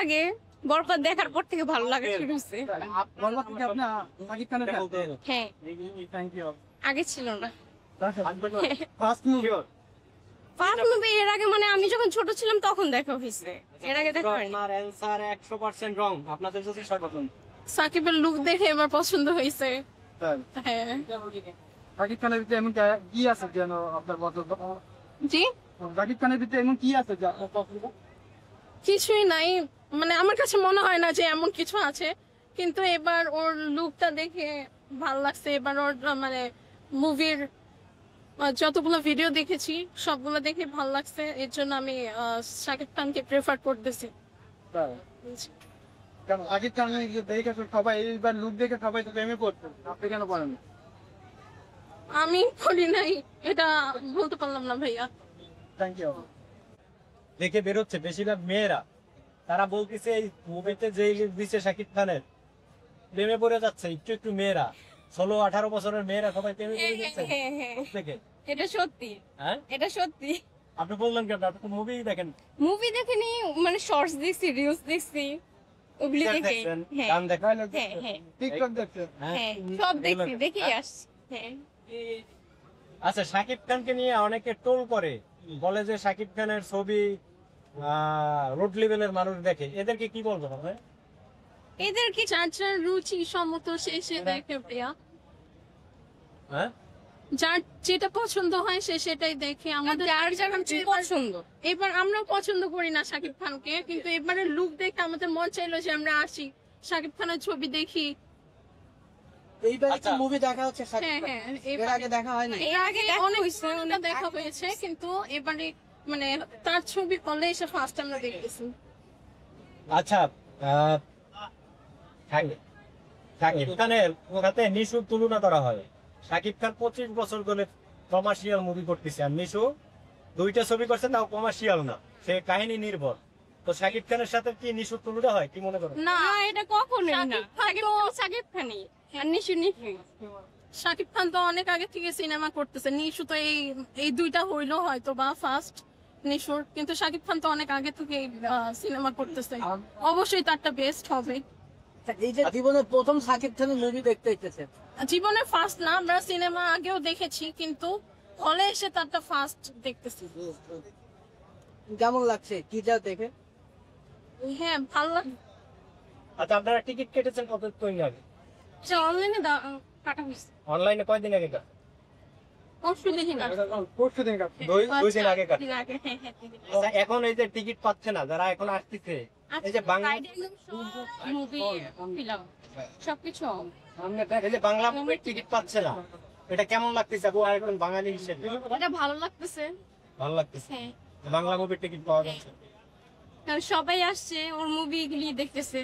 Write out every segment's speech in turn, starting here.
লাগে, বরবাদ দেখার পর থেকে ভালো লাগা শুরু হয়েছে। বরবাদ থেকে আপনি শাকিব খানের fan? হ্যাঁ, থ্যাংক ইউ। আগে ছিল না। ফার্স্ট মুভি ফার্স্ট মুভি এর আগে মানে আমি যখন ছোট ছিলাম তখন দেখা হয়েছে, এর আগে দেখা হয়নি। আপনার অ্যানসার 100% রং। আপনাদের কাছে সর্বপ্রথম সাকিবের লুক দেখে এবার পছন্দ হয়েছে। হ্যাঁ শাকিব খানের ভিতরে এমন কি আছে যেন আপনার পছন্দ? জি, শাকিব খানের ভিতরে এমন কি আছে যে আপনার পছন্দ? কিছুই নাই, মানে আমার কাছে মনে হয় না যে এমন কিছু আছে, কিন্তু এবার ওর লুকটা দেখে ভাল লাগছে। এবার ওর মানে মুভির যতগুলো ভিডিও দেখেছি সবগুলো দেখে ভাল লাগছে, এর জন্য আমি শাকিব খানকে প্রেফার করতেছি। কেন শাকিব খান দেখে সবাই এইবার লুক দেখে সবাই তো প্রেমে পড়ছে, আপনি কেন পড়েন? আমি করি নাই, এটা বলতে পারলাম না ভাইয়া। Thank you. দেখে বেরোচ্ছে বেশিরভাগ মেয়েরা, তারা বলতেছে এই মুভিতে যে দিচ্ছে শাকিব খানের, প্রেমে পড়ে যাচ্ছে একটু একটু মেয়েরা, 16-18 বছরের মেয়েরা সবাই প্রেমে পড়ে যাচ্ছে দেখে। এটা সত্যি, হ্যাঁ এটা সত্যি। আপনি বললেন কেন? আপনি মুভি দেখেন, মুভি দেখিনি, মানে শর্টস দেখছি, রিলস দেখছি, ওগুলি দেখে। দেখছেন, হ্যাঁ গান দেখেন। হ্যাঁ হ্যাঁ টিকটক দেখছেন? হ্যাঁ, সব দেখছি, দেখেই আসছি। হ্যাঁ আচ্ছা, শাকিব খানকে নিয়ে অনেকে ট্রোল করে, বলে যে শাকিব খানের ছবি রোড লেভেলের মানুষ দেখে, এদেরকে কি বলবো আপনি? এদের কি যার যার রুচি সম্মত সে দেখে প্রিয়া, হ্যাঁ যার যেটা পছন্দ হয় সে সেটাই দেখে। আমাদের যার যার পছন্দ, এবার আমরাও পছন্দ করি না শাকিব খানকে, কিন্তু এবারে লুক দেখে আমাদের মন চাইলো যে আমরা আসি, শাকিব খানের ছবি দেখি। এইবার আচ্ছা। মুভি দেখা হচ্ছে শাকিব হ্যাঁ খান। হ্যাঁ, এর আগে দেখা হয়নি? এর আগে অনেক দেখা হয়েছে, কিন্তু এবারে মানে তার ছবি হলে এসে ফার্স্ট আমরা দেখতেছি। আচ্ছা, শাকিব খানের সাথে নিশুর তুলনা করা হয়। শাকিব খান 25 বছর ধরে কমার্শিয়াল মুভি করতেছে, আর নিশু 2টা ছবি করছে, তাও কমার্শিয়াল না, সে কাহিনী নির্ভর। তো শাকিব খানের সাথে কি নিশুর তুলনা হয়, কি মনে করেন? না, এটা কখনোই না। শাকিব খানই আর নিশু নিশু। শাকিব খান তো অনেক আগে থেকে সিনেমা করতেছে, নিশু তো এই দুইটা হইলো হয়তো বা ফার্স্ট নিশুর, কিন্তু শাকিব খান তো অনেক আগে থেকে সিনেমা করতেছে, অবশ্যই তারটা বেস্ট হবে। এই যে জীবনের প্রথম শাকিব খানের মুভি দেখতে এসেছেন, জীবনে ফার্স্ট না, আমরা সিনেমা আগেও দেখেছি, কিন্তু হলে এসে তারটা ফার্স্ট দেখতেছি। কেমন লাগছে কি যা দেখে? হ্যাঁ, ভালো লাগে। আচ্ছা, আপনারা টিকিট কেটেছেন কতদিন আগে? অনলাইনে কাটা হয়েছে, অনলাইনে কয়দিন আগে? পরশু দিন কাটা। পরশু দিন কাটছে। দুই দিন আগে কাটে। দিন আগে, হ্যাঁ হ্যাঁ, দিন আগে। আচ্ছা, এখন এই যে টিকিট পাচ্ছে না যারা এখন আসতেছে, এই যে বাংলা মুভি ফিল্ম সবকিছু এই যে বাংলা মুভির টিকিট পাচ্ছে না, এটা কেমন লাগতেছে আপু একজন বাঙালি হিসেবে? এটা ভালো লাগতেছে। ভালো লাগতেছে, হ্যাঁ, বাংলা মুভির টিকিট পাওয়া যাচ্ছে। কারণ সবাই আসছে ওর মুভি গুলি দেখতেছে,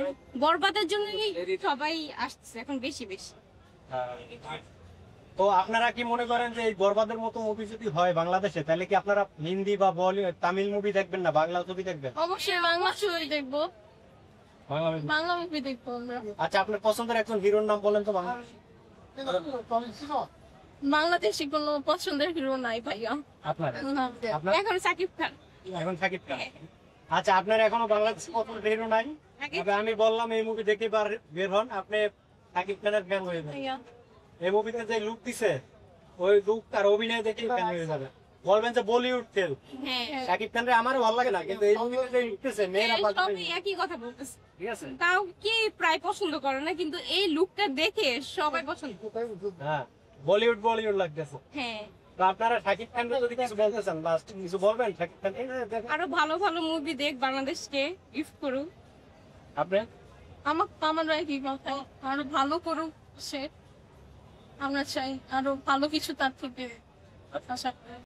বরবাদের জন্যই সবাই আসছে এখন বেশি বেশি। তো আপনারা কি মনে করেন যে এই বরবাদের মতো মুভি যদি হয় বাংলাদেশে, তাহলে কি আপনারা হিন্দি বা বলিউড তামিল মুভি দেখবেন না, বাংলা ছবি দেখবেন? অবশ্যই বাংলা ছবি দেখবো, বাংলা movie। বাংলা মুভি দেখবো আমরা। আচ্ছা, আপনার পছন্দের একজন হিরোর নাম বলেন তো বাংলা। বাংলাদেশি কোনো পছন্দের হিরো নাই ভাইয়া। আপনার না, আপনার? এখন সাকিব খান। এখন শাকিব খান। আচ্ছা, আপনার এখনো বাংলাদেশে পছন্দের হিরো নাই? আগে- তবে আমি বললাম এই মুভি দেখে বের হন, আপনি শাকিব খানের ফ্যান হয়ে যাবেন। ভাইয়া, এই মুভিতে যে লুক দিছে, ওই লুক আর অভিনয় দেখে ফ্যান হয়ে যাবে, বলবেন যে বলিউড ফেল। হ্যাঁ, শাকিব খানরে আমারও ভালো লাগে না, কিন্তু এই মুভিতে যে লুকতেছে মেয়েরা পাগল হয়ে সবই যাবে। একই কথা বলতেছে। ঠিক আছে? তাও কি প্রায় পছন্দ করে না, কিন্তু এই লুকটা দেখে সবাই পছন্দ। হ্যাঁ, বলিউড লাগতেছে। হ্যাঁ, তো আপনারা শাকিব খানকে যদি কিছু বলতে চান, লাস্ট কিছু বলবেন শাকিব খান? আরো ভালো ভালো মুভি দেখ, বাংলাদেশকে গিফট করুক। আপনি আমারও একই কথা, আরো ভালো করুক সে, আমরা চাই আরো ভালো কিছু তার থেকে আশা করি।